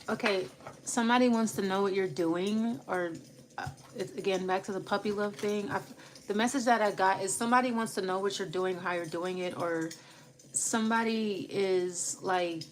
Okay, somebody wants to know what you're doing, or again, back to the puppy love thing. The message that I got is somebody wants to know what you're doing, how you're doing it, or somebody is like,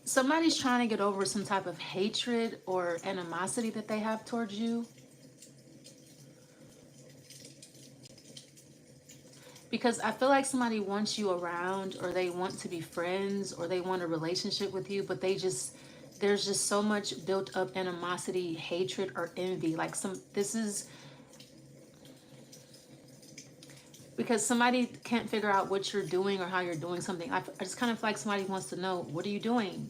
somebody's trying to get over some type of hatred or animosity that they have towards you. Because I feel like somebody wants you around, or they want to be friends, or they want a relationship with you, but there's just so much built up animosity, hatred, or envy. Like this is because somebody can't figure out what you're doing or how you're doing something. I just kind of feel like somebody wants to know, what are you doing?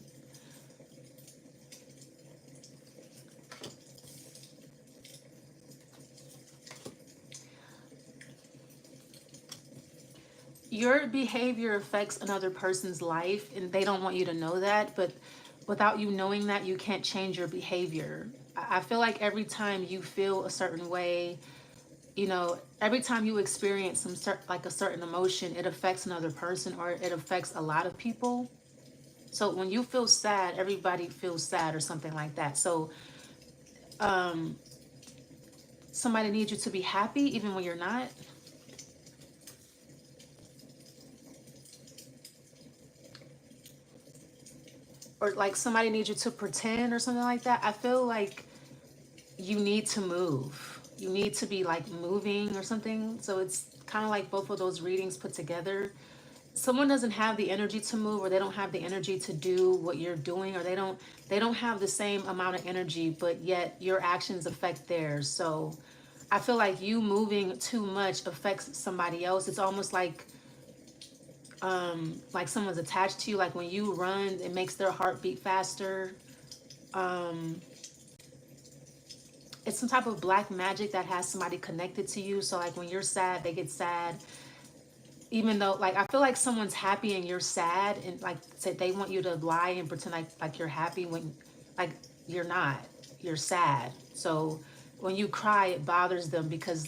Your behavior affects another person's life, and they don't want you to know that, but without you knowing that, you can't change your behavior. I feel like every time you feel a certain way, you know, every time you experience like a certain emotion, it affects another person, or it affects a lot of people. So when you feel sad, everybody feels sad or something like that. So um somebody needs you to be happy even when you're not. Or like somebody needs you to pretend or something like that. I feel like you need to move. You need to be like moving or something. So it's kind of like both of those readings put together. Someone doesn't have the energy to move, or they don't have the energy to do what you're doing, or they don't have the same amount of energy, but yet your actions affect theirs. So I feel like you moving too much affects somebody else. It's almost like someone's attached to you. Like when you run, it makes their heart beat faster. um it's some type of black magic that has somebody connected to you. So like when you're sad, they get sad. Even though, like, I feel like someone's happy and you're sad, and like say they want you to lie and pretend like you're happy when like you're not. You're sad. So when you cry, it bothers them because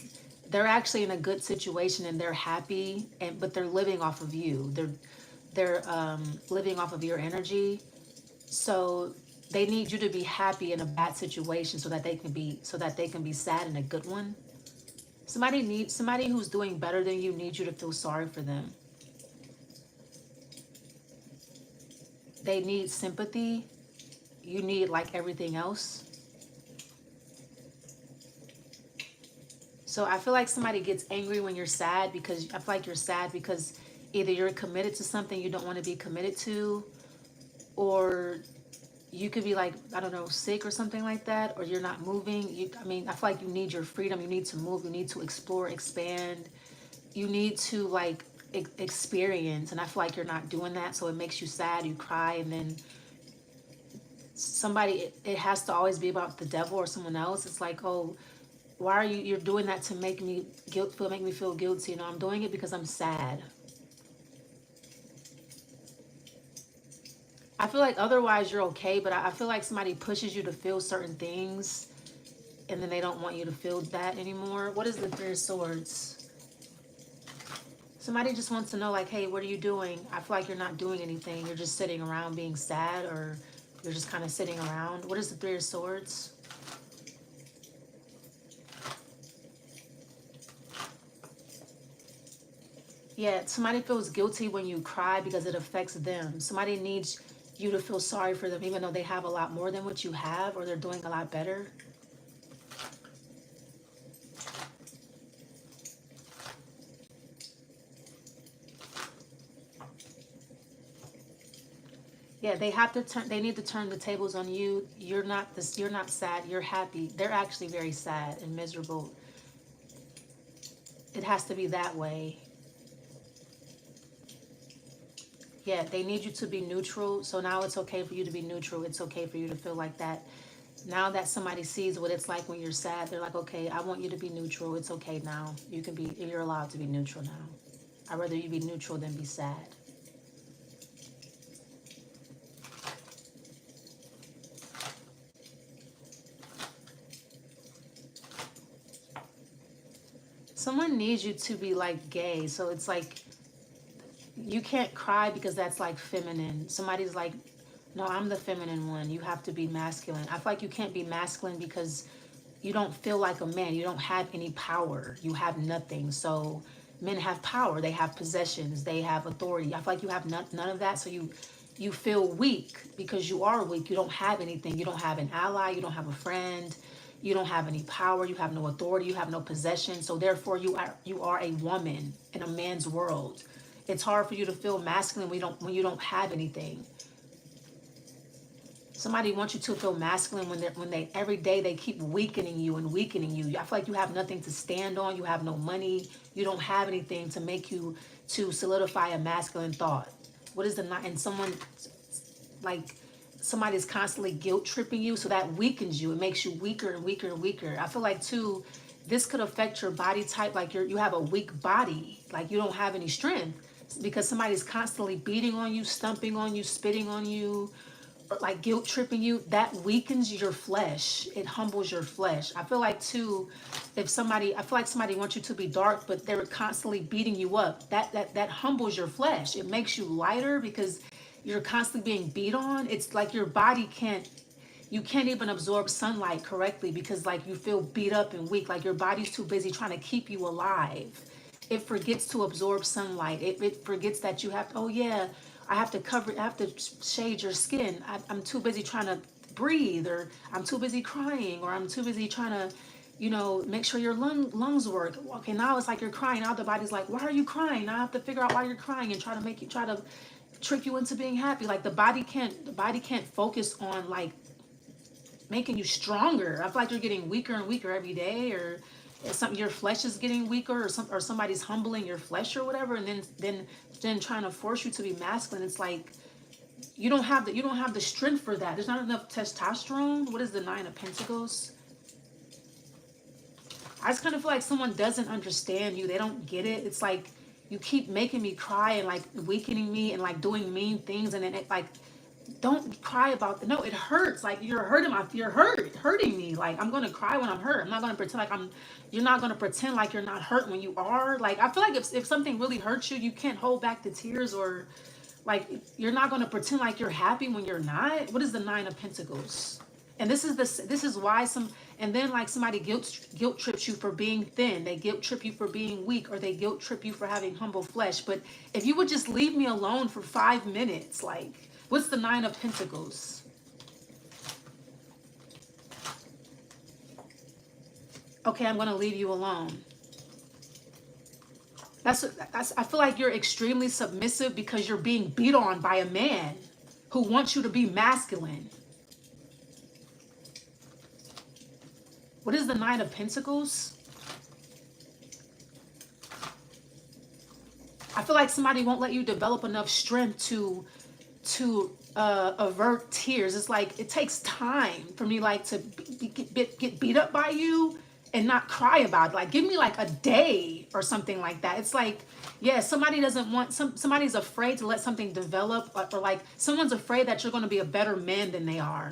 they're actually in a good situation and they're happy, and but they're living off of you. They're living off of your energy. So they need you to be happy in a bad situation so that they can be sad in a good one. Somebody who's doing better than you needs you to feel sorry for them. They need sympathy. You need like everything else. So I feel like somebody gets angry when you're sad, because I feel like you're sad because either you're committed to something you don't want to be committed to, or you could be like, I don't know, sick or something like that, or you're not moving. I mean, I feel like you need your freedom. You need to move. You need to explore, expand. You need to like experience, and I feel like you're not doing that, so it makes you sad. You cry, and then somebody, it has to always be about the devil or someone else. It's like, oh, why are you're doing that to make me feel guilty? You know, I'm doing it because I'm sad. I feel like otherwise you're okay, but I feel like somebody pushes you to feel certain things, and then they don't want you to feel that anymore. What is the Three of Swords? Somebody just wants to know, like, hey, what are you doing? I feel like you're not doing anything. You're just sitting around being sad, or you're just kind of sitting around. What is the Three of Swords? Yeah, somebody feels guilty when you cry because it affects them. Somebody needs you to feel sorry for them, even though they have a lot more than what you have, or they're doing a lot better. Yeah, they need to turn the tables on you. You're not sad, you're happy. They're actually very sad and miserable. It has to be that way. Yeah, they need you to be neutral. So now it's okay for you to be neutral. It's okay for you to feel like that. Now that somebody sees what it's like when you're sad, they're like, okay, I want you to be neutral. It's okay now. You're allowed to be neutral now. I'd rather you be neutral than be sad. Someone needs you to be like gay. So it's like you can't cry because that's like feminine. Somebody's like, no, I'm the feminine one. You have to be masculine. I feel like you can't be masculine because you don't feel like a man. You don't have any power. You have nothing. So men have power. They have possessions. They have authority. I feel like you have none of that. So you feel weak because you are weak. You don't have anything. You don't have an ally. You don't have a friend. You don't have any power. You have no authority. You have no possession. So therefore, you are a woman in a man's world. It's hard for you to feel masculine when you don't have anything. Somebody wants you to feel masculine when they every day they keep weakening you and weakening you. I feel like you have nothing to stand on. You have no money. You don't have anything to make you to solidify a masculine thought. What is the night? And someone like somebody's constantly guilt tripping you, so that weakens you. It makes you weaker and weaker and weaker. I feel like too, this could affect your body type. Like you have a weak body. Like you don't have any strength because somebody's constantly beating on you, stumping on you, spitting on you, like guilt tripping you. That weakens your flesh. It humbles your flesh. I feel like too, I feel like somebody wants you to be dark, but they're constantly beating you up. That humbles your flesh. It makes you lighter because you're constantly being beat on. It's like your body you can't even absorb sunlight correctly because like you feel beat up and weak. Like your body's too busy trying to keep you alive. It forgets to absorb sunlight. It forgets that you have, oh yeah, I have to shade your skin. I'm too busy trying to breathe, or I'm too busy crying, or I'm too busy trying to, make sure your lungs work. Okay, now it's like you're crying. Now the body's like, why are you crying? Now I have to figure out why you're crying and try to trick you into being happy. Like the body can't focus on like making you stronger. I feel like you're getting weaker and weaker every day, or your flesh is getting weaker, or somebody's humbling your flesh or whatever, and then trying to force you to be masculine. It's like you don't have the strength for that. There's not enough testosterone. What is the Nine of Pentacles? I just kind of feel like someone doesn't understand you. They don't get it. It's like you keep making me cry and like weakening me and like doing mean things, and then it like, don't cry about no, it hurts. Like you're hurting me. Like I'm gonna cry when I'm hurt. I'm not gonna pretend like you're not gonna pretend like you're not hurt when you are. Like I feel like if something really hurts you, you can't hold back the tears, or like you're not gonna pretend like you're happy when you're not. What is the Nine of Pentacles? And this is why and then like somebody guilt trips you for being thin. They guilt trip you for being weak, or they guilt trip you for having humble flesh. But if you would just leave me alone for 5 minutes, like, what's the Nine of Pentacles? Okay, I'm going to leave you alone. I feel like you're extremely submissive because you're being beat on by a man who wants you to be masculine. What is the Nine of Pentacles? I feel like somebody won't let you develop enough strength to avert tears. It's like it takes time for me like to get beat up by you and not cry about it. Like give me like a day or something like that. It's like, yeah, somebody doesn't want somebody's afraid to let something develop, or like someone's afraid that you're going to be a better man than they are.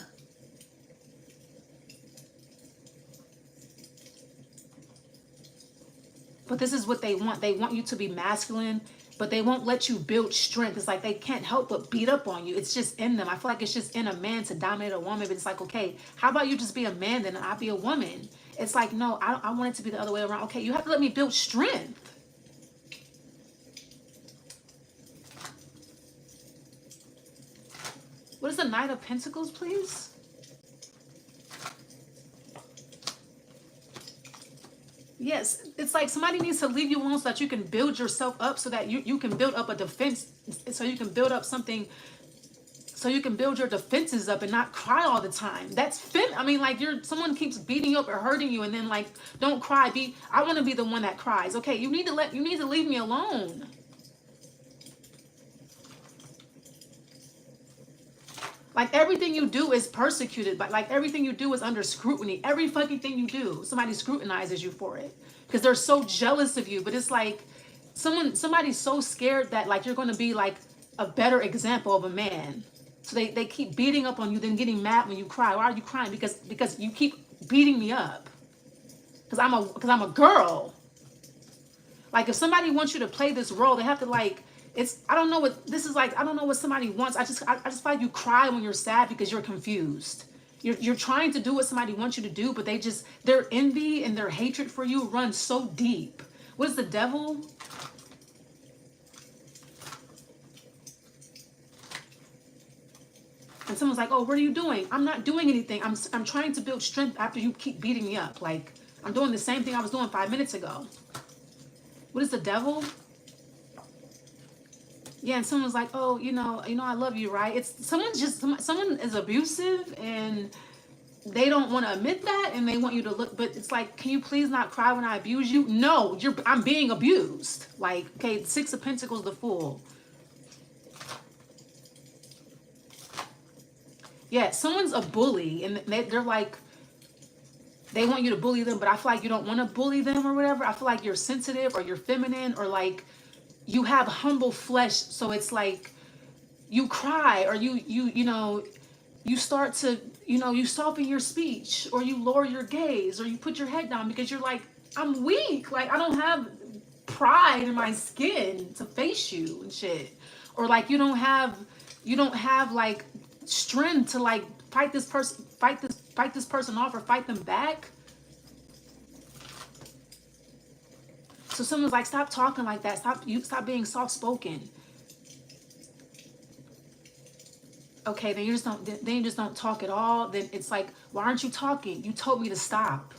But this is what they want. They want you to be masculine, but they won't let you build strength. It's like they can't help but beat up on you. It's just in them. I feel like it's just in a man to dominate a woman. But it's like, okay, how about you just be a man then and I'll be a woman? It's like, no, I want it to be the other way around. Okay, you have to let me build strength. What is the Knight of Pentacles, please? Yes, it's like somebody needs to leave you alone so that you can build yourself up, so that you can build up a defense, so you can build up something, so you can build your defenses up and not cry all the time. That's I mean, like someone keeps beating you up or hurting you, and then like, don't cry. I want to be the one that cries. Okay, you need to leave me alone. Like everything you do is persecuted, but like everything you do is under scrutiny. Every fucking thing you do, somebody scrutinizes you for it because they're so jealous of you. But it's like somebody's so scared that like you're going to be like a better example of a man. So they keep beating up on you, then getting mad when you cry. Why are you crying? Because you keep beating me up. Because I'm a girl. Like if somebody wants you to play this role, they have to like, it's, I don't know what this is like. I don't know what somebody wants. I just feel like you cry when you're sad because you're confused. You're trying to do what somebody wants you to do, but their envy and their hatred for you runs so deep. What is the devil? And someone's like, oh, what are you doing? I'm not doing anything. I'm trying to build strength after you keep beating me up. Like, I'm doing the same thing I was doing 5 minutes ago. What is the devil? Yeah, and someone's like, oh, you know, I love you, right? It's someone is abusive and they don't want to admit that and they want you to look, but it's like, can you please not cry when I abuse you? No, I'm being abused. Like, okay, 6 of Pentacles, the Fool. Yeah, someone's a bully and they're like, they want you to bully them, but I feel like you don't want to bully them or whatever. I feel like you're sensitive or you're feminine or like you have humble flesh. So it's like you cry or you start to, you soften your speech or you lower your gaze or you put your head down because you're like, I'm weak. Like I don't have pride in my skin to face you and shit. Or like you don't have like strength to like fight this person off or fight them back. So someone's like, stop talking like that. Stop being soft spoken. Okay, then you just don't talk at all. Then it's like, why aren't you talking? You told me to stop.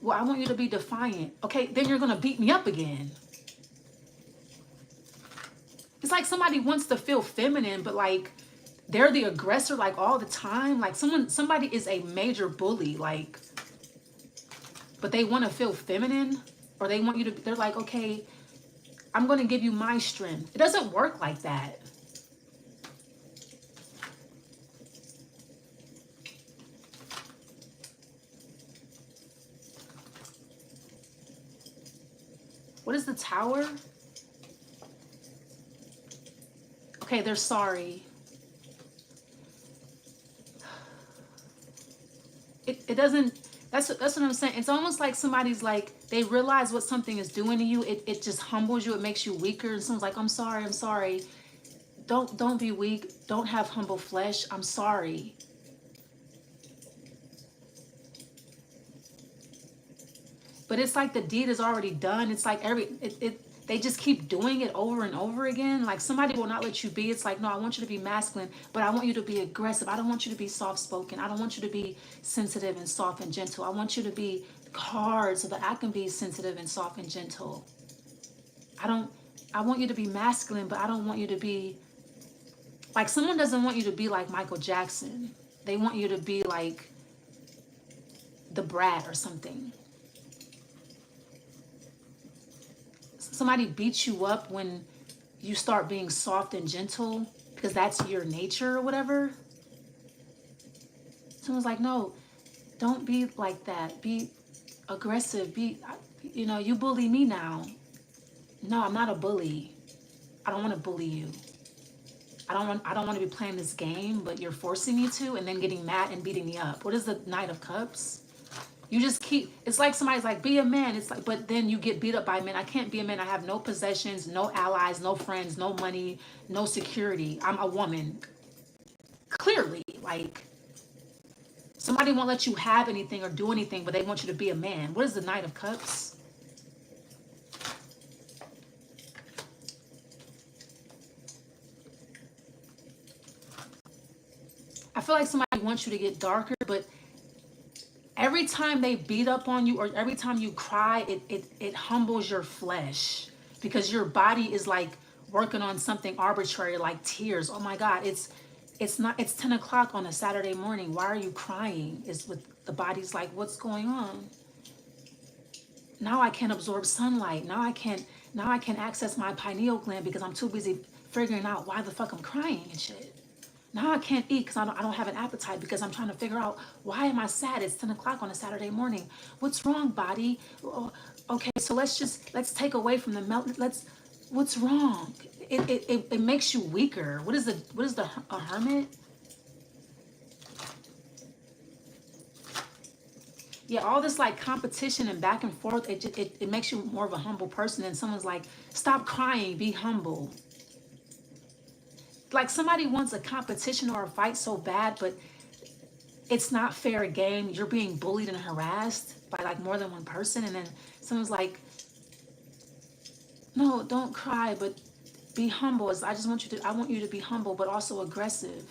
Well, I want you to be defiant. Okay, then you're gonna beat me up again. It's like somebody wants to feel feminine, but like they're the aggressor like all the time. Like somebody is a major bully, like, but they want to feel feminine or they want you to, they're like, okay, I'm going to give you my strength. It doesn't work like that. What is the Tower? Okay, they're sorry. It doesn't, that's what I'm saying. It's almost like somebody's like, they realize what something is doing to you. It just humbles you. It makes you weaker. And someone's like, I'm sorry. Don't be weak. Don't have humble flesh. I'm sorry. But it's like the deed is already done. It's like they just keep doing it over and over again. Like somebody will not let you be. It's like, no, I want you to be masculine, but I want you to be aggressive. I don't want you to be soft-spoken. I don't want you to be sensitive and soft and gentle. I want you to be hard so that I can be sensitive and soft and gentle. I want you to be masculine, but I don't want you to be, like someone doesn't want you to be like Michael Jackson. They want you to be like the Brat or something. Somebody beats you up when you start being soft and gentle because that's your nature or whatever. Someone's like, no, don't be like that. Be aggressive. You bully me now. No, I'm not a bully. I don't want to bully you. I don't want to be playing this game, but you're forcing me to and then getting mad and beating me up. What is the Knight of Cups? You just keep, it's like somebody's like, be a man. It's like, but then you get beat up by men. I can't be a man. I have no possessions, no allies, no friends, no money, no security. I'm a woman. Clearly, like, somebody won't let you have anything or do anything, but they want you to be a man. What is the Knight of Cups? I feel like somebody wants you to get darker, but every time they beat up on you or every time you cry, it humbles your flesh because your body is like working on something arbitrary like tears. Oh my God, it's 10 o'clock on a Saturday morning. Why are you crying? It's with the body's like, what's going on? Now I can't absorb sunlight. Now I can't access my pineal gland because I'm too busy figuring out why the fuck I'm crying and shit. Now I can't eat because I don't have an appetite because I'm trying to figure out why am I sad? It's 10 o'clock on a Saturday morning. What's wrong, body? Oh, okay, so let's take away from the melt. What's wrong? It makes you weaker. What is a hermit? Yeah, all this like competition and back and forth, it makes you more of a humble person. And someone's like, stop crying, be humble. Like somebody wants a competition or a fight so bad, but it's not fair game. You're being bullied and harassed by like more than one person. And then someone's like, no, don't cry, but be humble. I want you to be humble, but also aggressive.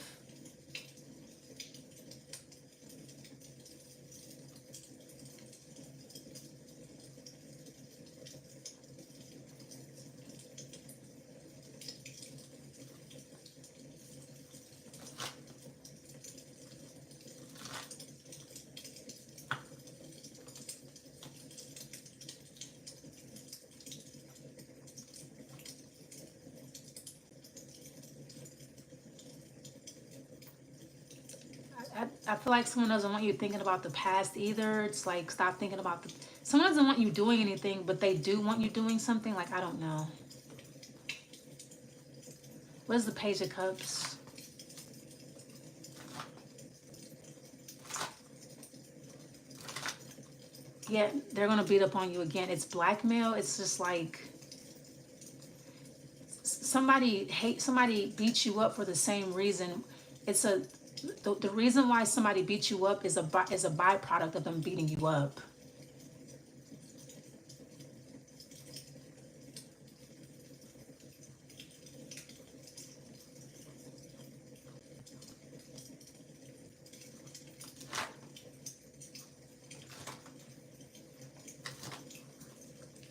I feel like someone doesn't want you thinking about the past either. It's like, stop thinking about someone doesn't want you doing anything, but they do want you doing something. Like, I don't know. What is the Page of Cups? Yeah, they're going to beat up on you again. It's blackmail. It's just like somebody beats you up for the same reason. It's the reason why somebody beats you up is a byproduct of them beating you up.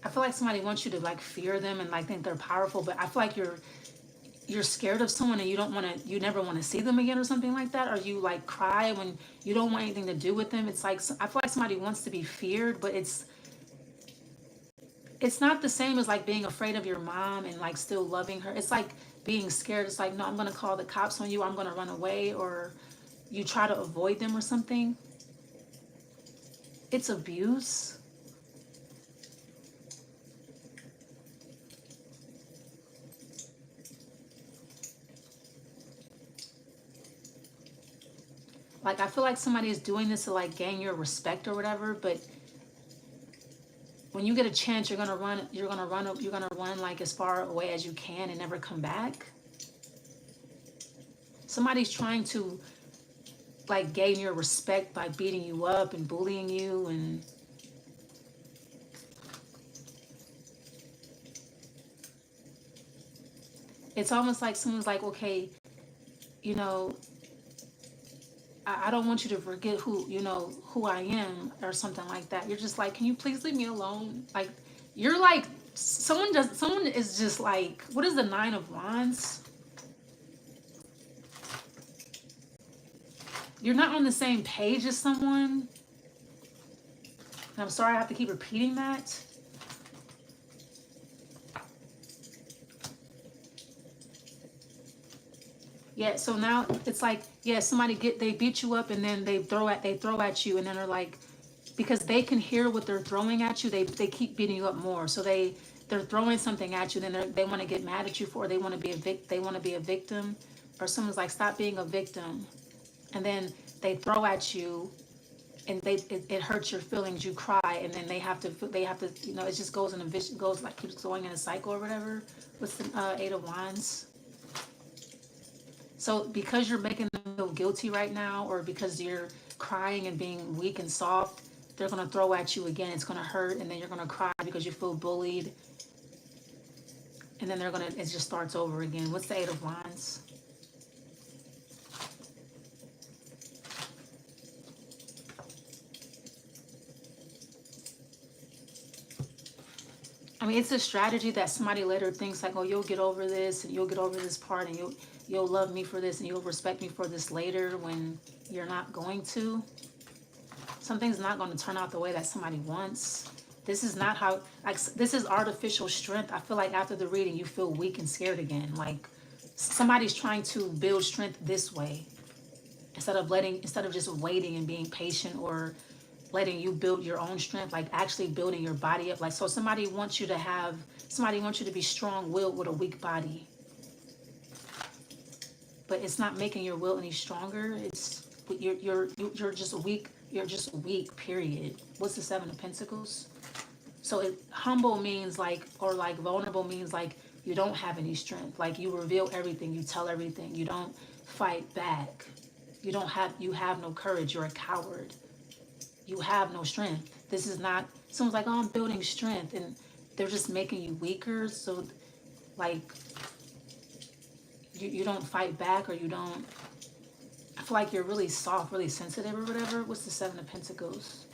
I feel like somebody wants you to like fear them and like think they're powerful, but I feel like you're scared of someone and you never want to see them again or something like that, or you like cry when you don't want anything to do with them. It's like, I feel like somebody wants to be feared, but it's not the same as like being afraid of your mom and like still loving her. It's like being scared. It's like, no, I'm going to call the cops on you. I'm going to run away, or you try to avoid them or something. It's abuse. Like, I feel like somebody is doing this to like gain your respect or whatever, but when you get a chance, you're gonna run like as far away as you can and never come back. Somebody's trying to like gain your respect by beating you up and bullying you, and it's almost like someone's like, okay, you know, I don't want you to forget who I am or something like that. You're just like, can you please leave me alone? Like, you're like, someone is just like, what is the Nine of Wands? You're not on the same page as someone. And I'm sorry I have to keep repeating that. Yeah, so now it's like, yeah, they beat you up and then they throw at you, and then they're like, because they can hear what they're throwing at you, they keep beating you up more. So they're throwing something at you, then they want to get mad at you for, they want to be a victim, or someone's like, stop being a victim, and then they throw at you, and it hurts your feelings, you cry, and then they have to it just goes in a vision, goes like, keeps going in a cycle or whatever. What's the Eight of Wands? So because you're making them feel guilty right now, or because you're crying and being weak and soft, they're going to throw at you again. It's going to hurt, and then you're going to cry because you feel bullied. And then it just starts over again. What's the Eight of Wands? I mean, it's a strategy that somebody later thinks like, oh, you'll get over this, and you'll get over this part, and you'll love me for this, and you'll respect me for this later, when you're not going to. Something's not going to turn out the way that somebody wants. This is not how, like, this is artificial strength. I feel like after the reading, you feel weak and scared again. Like, somebody's trying to build strength this way, instead of just waiting and being patient, or letting you build your own strength, like actually building your body up. Like, so somebody wants you to be strong-willed with a weak body. But it's not making your will any stronger. You're just weak you're just weak, period. What's the Seven of Pentacles? So humble means like, or like vulnerable means like you don't have any strength. Like you reveal everything, you tell everything, you don't fight back. You have no courage, you're a coward. You have no strength. This is not, someone's like, oh, I'm building strength, and they're just making you weaker. So like you don't fight back, or you don't, I feel like you're really soft, really sensitive or whatever. What's the Seven of Pentacles?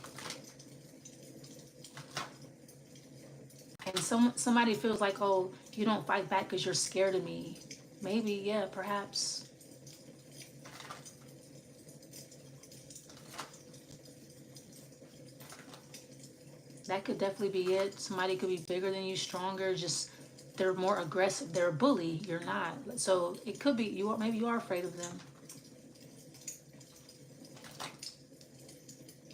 And somebody feels like, oh, you don't fight back because you're scared of me. Maybe, yeah, perhaps. That could definitely be it. Somebody could be bigger than you, stronger, just they're more aggressive. They're a bully. You're not. So it could be maybe you are afraid of them.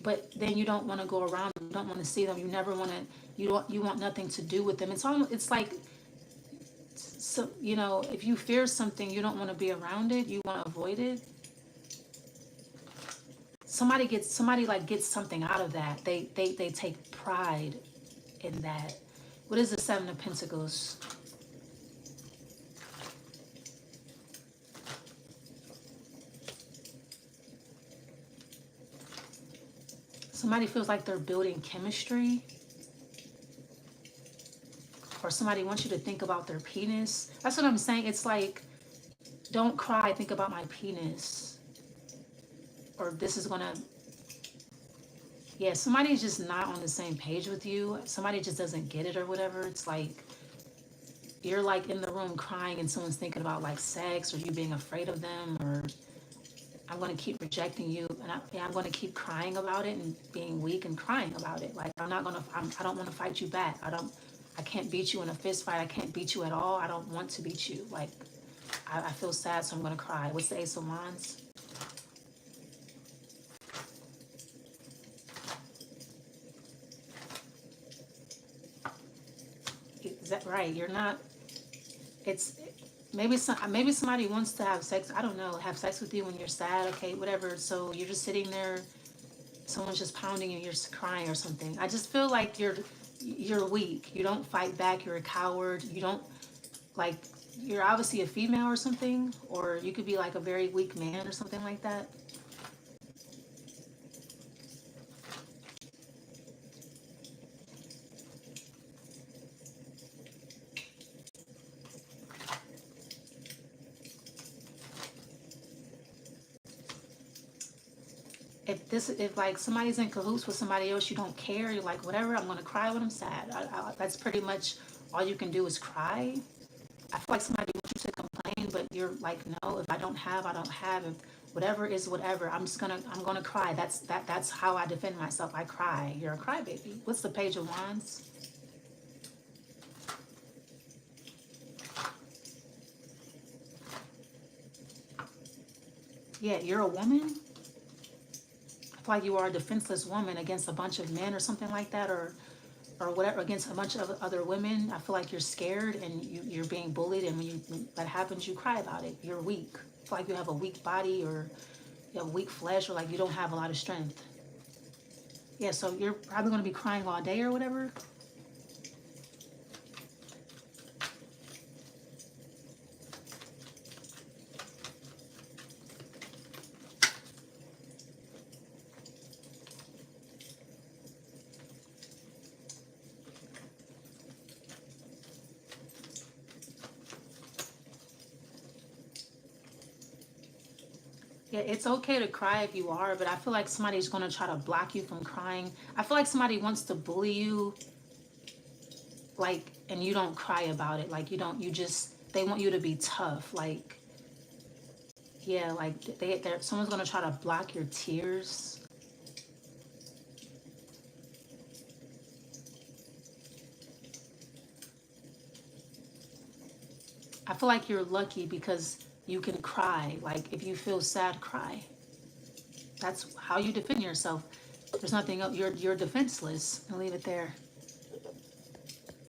But then you don't want to go around them. You don't want to see them. You never want to, you want nothing to do with them. It's like, so, you know, if you fear something, you don't want to be around it. You want to avoid it. Somebody gets something out of that. They take pride in that. What is the Seven of Pentacles? Somebody feels like they're building chemistry. Or somebody wants you to think about their penis. That's what I'm saying. It's like, don't cry, think about my penis. Or this is gonna, yeah, somebody's just not on the same page with you. Somebody just doesn't get it or whatever. It's like, you're like in the room crying and someone's thinking about like sex, or you being afraid of them, or I'm going to keep rejecting you, and I'm going to keep crying about it and being weak and crying about it. Like, I don't want to fight you back. I can't beat you in a fist fight. I can't beat you at all. I don't want to beat you. Like, I feel sad, so I'm going to cry. What's the Ace of Wands? Is that right? You're not, it's, maybe somebody wants to have sex. I don't know, have sex with you when you're sad. Okay, whatever. So you're just sitting there, someone's just pounding you, you're crying or something. I just feel like you're weak. You don't fight back. You're a coward. You don't, like, you're obviously a female or something, or you could be like a very weak man or something like that. If like somebody's in cahoots with somebody else, you don't care. You're like, whatever, I'm gonna cry when I'm sad. That's pretty much all you can do is cry. I feel like somebody wants you to complain, but you're like, no, if I don't have, I don't have. If whatever is whatever, I'm gonna cry. That's how I defend myself. I cry. You're a crybaby. What's the Page of Wands? Yeah, you're a woman. I feel like you are a defenseless woman against a bunch of men or something like that, or whatever, against a bunch of other women. I feel like you're scared and you're being bullied, and when that happens, you cry about it. You're weak. I feel like you have a weak body, or you have weak flesh, or like you don't have a lot of strength. Yeah, so you're probably going to be crying all day or whatever. Yeah, it's okay to cry if you are, but I feel like somebody's going to try to block you from crying. I feel like somebody wants to bully you, like, and you don't cry about it. Like, they want you to be tough. Like, yeah, like, someone's going to try to block your tears. I feel like you're lucky because you can cry. Like, if you feel sad, cry. That's how you defend yourself. There's nothing else. You're defenseless. I'll leave it there.